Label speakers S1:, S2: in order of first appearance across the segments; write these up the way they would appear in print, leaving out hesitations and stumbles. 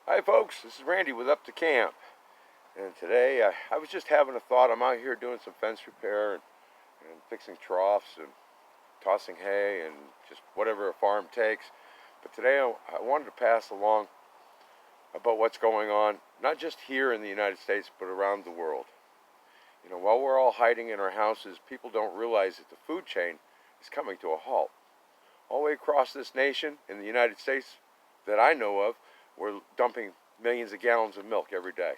S1: Hi folks, this is Randy with upta-Q.A.M.P. And today I was just having a thought. I'm out here doing some fence repair and fixing troughs and tossing hay and just whatever a farm takes. But today I wanted to pass along about what's going on, not just here in the United States, but around the world. You know, while we're all hiding in our houses, people don't realize that the food chain is coming to a halt. All the way across this nation, in the United States that I know of, we're dumping millions of gallons of milk every day.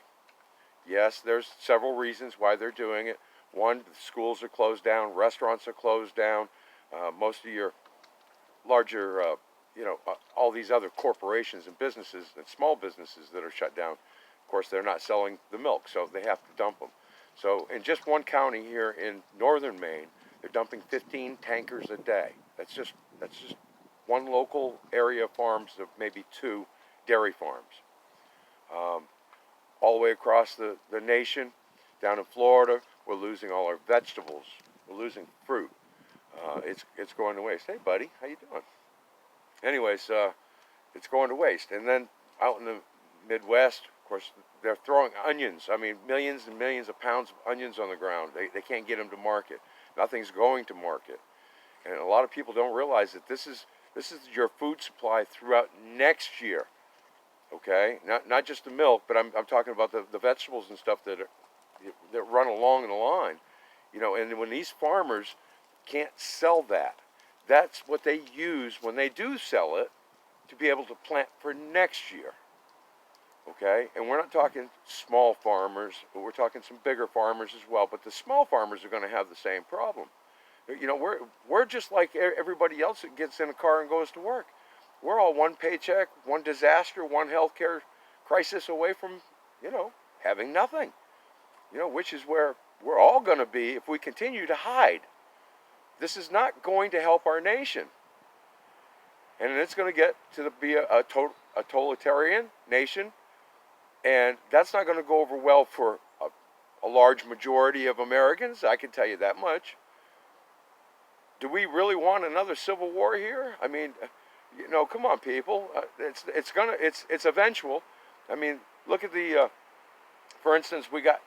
S1: Yes, there's several reasons why they're doing it. One, the schools are closed down, restaurants are closed down, most of your larger, all these other corporations and businesses and small businesses that are shut down, of course, they're not selling the milk, so they have to dump them. So in just one county here in northern Maine, they're dumping 15 tankers a day. That's just one local area of farms of maybe two dairy farms. All the way across the nation, down in Florida, we're losing all our vegetables. We're losing fruit. It's going to waste. Hey, buddy, how you doing? Anyways, it's going to waste. And then out in the Midwest, of course, they're throwing onions. I mean, millions and millions of pounds of onions on the ground. They can't get them to market. Nothing's going to market. And a lot of people don't realize that this is your food supply throughout next year. Okay, not just the milk, but I'm talking about the vegetables and stuff that run along the line, you know. And when these farmers can't sell that, that's what they use when they do sell it to be able to plant for next year. Okay, and we're not talking small farmers, but we're talking some bigger farmers as well. But the small farmers are going to have the same problem. You know, we're just like everybody else that gets in a car and goes to work. We're all one paycheck, one disaster, one healthcare crisis away from, having nothing. Which is where we're all going to be if we continue to hide. This is not going to help our nation. And it's going to get to be a totalitarian nation. And that's not going to go over well for a large majority of Americans. I can tell you that much. Do we really want another civil war here? I mean, come on, people. It's eventual. I mean, look at for instance, we got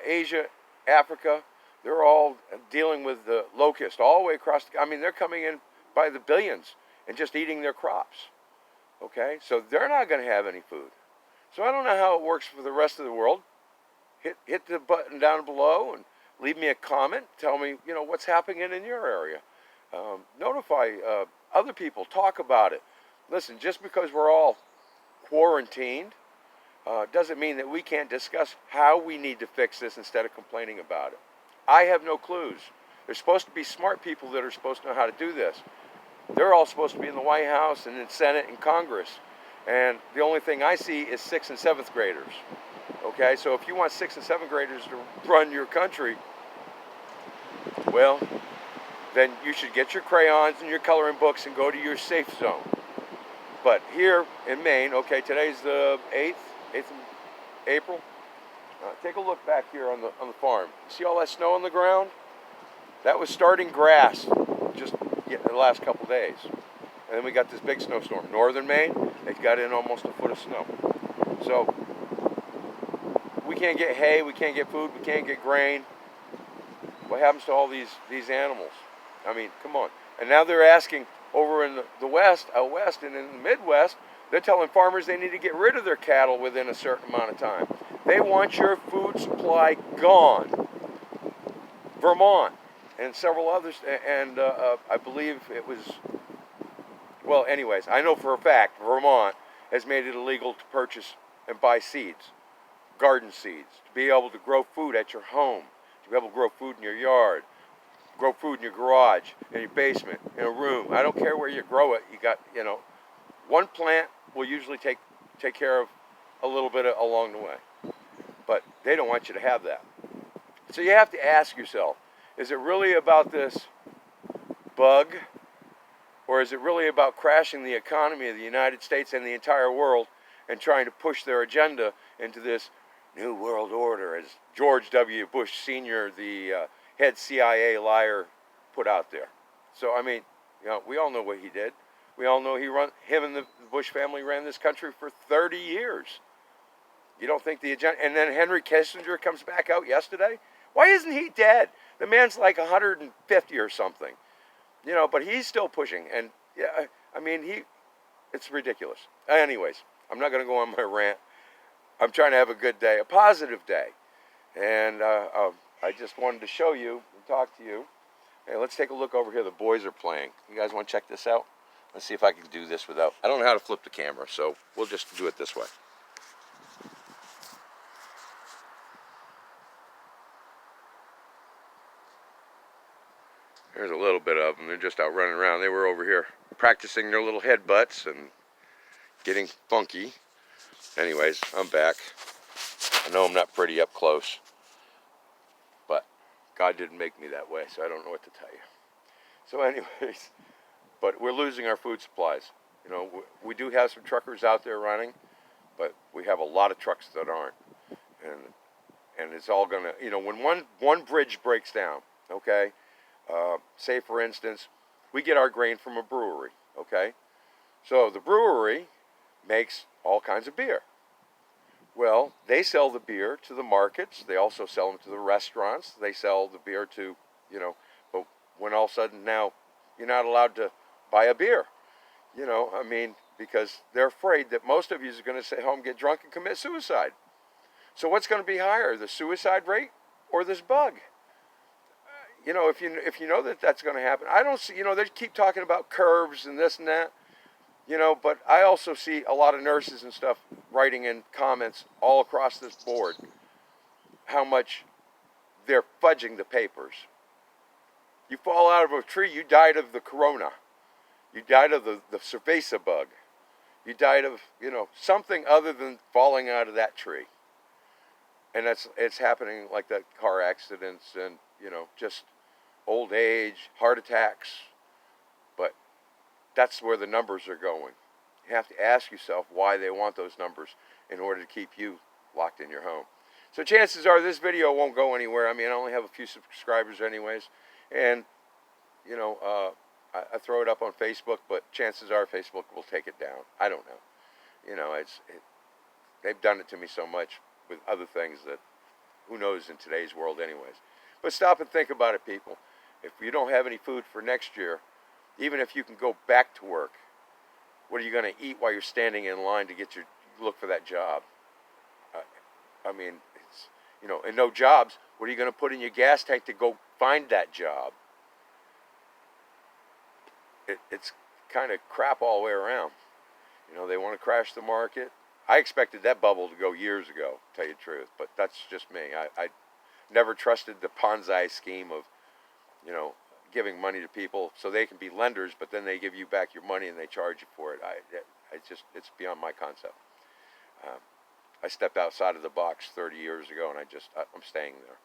S1: Asia, Africa. They're all dealing with the locust all the way across. I mean, they're coming in by the billions and just eating their crops. Okay, so they're not going to have any food. So I don't know how it works for the rest of the world. Hit the button down below and leave me a comment. Tell me, what's happening in your area. Notify other people. Talk about it. Listen, just because we're all quarantined doesn't mean that we can't discuss how we need to fix this instead of complaining about it. I have no clues. There's supposed to be smart people that are supposed to know how to do this. They're all supposed to be in the White House and in Senate and Congress. And the only thing I see is 6th and 7th graders. Okay, so if you want 6th and 7th graders to run your country, well, then you should get your crayons and your coloring books and go to your safe zone. But here in Maine, okay, today's the 8th of April. Take a look back here on the farm. See all that snow on the ground? That was starting grass just the last couple days. And then we got this big snowstorm. Northern Maine, they got in almost a foot of snow. So we can't get hay, we can't get food, we can't get grain. What happens to all these animals? I mean, come on. And now they're asking over in the west, out west, and in the Midwest, they're telling farmers they need to get rid of their cattle within a certain amount of time. They want your food supply gone. Vermont and several others, and I believe it was, well, anyways, I know for a fact Vermont has made it illegal to purchase and buy seeds, garden seeds, to be able to grow food at your home, to be able to grow food in your yard, grow food in your garage, in your basement, in a room. I don't care where you grow it. You got, one plant will usually take care of a little bit along the way. But they don't want you to have that. So you have to ask yourself, is it really about this bug? Or is it really about crashing the economy of the United States and the entire world and trying to push their agenda into this new world order, as George W. Bush Sr., the head CIA liar, put out there? So, I mean, we all know what he did. We all know him and the Bush family ran this country for 30 years. You don't think the agenda? And then Henry Kissinger comes back out yesterday. Why isn't he dead? The man's like 150 or something, but he's still pushing. And yeah, I mean, it's ridiculous. Anyways, I'm not going to go on my rant. I'm trying to have a good day, a positive day. And I just wanted to show you and talk to you. Hey, let's take a look over here. The boys are playing. You guys want to check this out? Let's see if I can do this without... I don't know how to flip the camera, so we'll just do it this way. There's a little bit of them. They're just out running around. They were over here practicing their little headbutts and getting funky. Anyways, I'm back. I know I'm not pretty up close, but God didn't make me that way, so I don't know what to tell you. So anyways, but we're losing our food supplies. We do have some truckers out there running, but we have a lot of trucks that aren't. And it's all going to, when one bridge breaks down, okay, say for instance, we get our grain from a brewery, okay? So the brewery makes all kinds of beer. Well, they sell the beer to the markets. They also sell them to the restaurants. They sell the beer to, but when all of a sudden now you're not allowed to buy a beer, because they're afraid that most of you are going to stay home, get drunk, and commit suicide. So what's going to be higher, the suicide rate or this bug? If you know that that's going to happen, I don't see, they keep talking about curves and this and that, but I also see a lot of nurses and stuff writing in comments all across this board how much they're fudging the papers. You fall out of a tree, you died of the corona. You died of the cerveza bug. You died of, something other than falling out of that tree. And it's happening like that, car accidents and, just old age, heart attacks. But that's where the numbers are going. You have to ask yourself why they want those numbers in order to keep you locked in your home. So chances are this video won't go anywhere. I mean, I only have a few subscribers anyways. And, I throw it up on Facebook, but chances are Facebook will take it down. I don't know. They've done it to me so much with other things that who knows in today's world anyways. But stop and think about it, people. If you don't have any food for next year, even if you can go back to work, what are you going to eat while you're standing in line to look for that job? And no jobs, what are you going to put in your gas tank to go find that job? It's kind of crap all the way around. They want to crash the market. I expected that bubble to go years ago, to tell you the truth, but that's just me. I never trusted the Ponzi scheme of, giving money to people so they can be lenders, but then they give you back your money and they charge you for it. It's beyond my concept. I stepped outside of the box 30 years ago, and I'm staying there.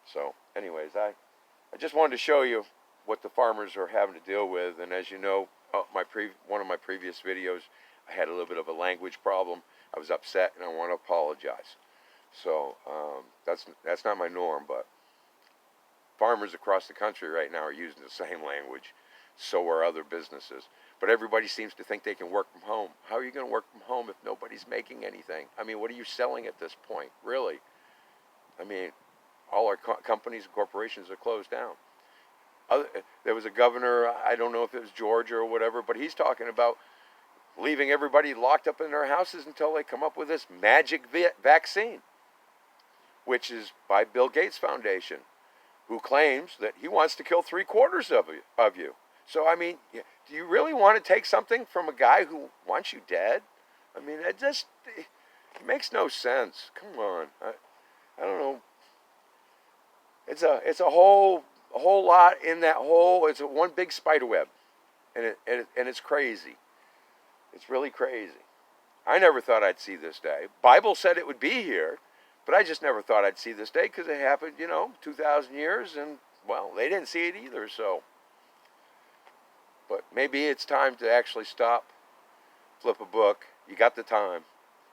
S1: So, anyways, I just wanted to show you what the farmers are having to deal with, and as you know, one of my previous videos, I had a little bit of a language problem. I was upset, and I want to apologize. So that's not my norm, but farmers across the country right now are using the same language. So are other businesses. But everybody seems to think they can work from home. How are you going to work from home if nobody's making anything? I mean, what are you selling at this point, really? I mean, all our companies and corporations are closed down. There was a governor, I don't know if it was Georgia or whatever, but he's talking about leaving everybody locked up in their houses until they come up with this magic vaccine, which is by Bill Gates Foundation, who claims that he wants to kill 3/4 of you. So, I mean, do you really want to take something from a guy who wants you dead? I mean, it makes no sense. Come on. I don't know. It's a whole lot in that hole. It's one big spider web, and it's crazy. It's really crazy. I never thought I'd see this day. Bible said it would be here, but I just never thought I'd see this day because it happened, 2,000 years, and, well, they didn't see it either, so. But maybe it's time to actually stop, flip a book. You got the time.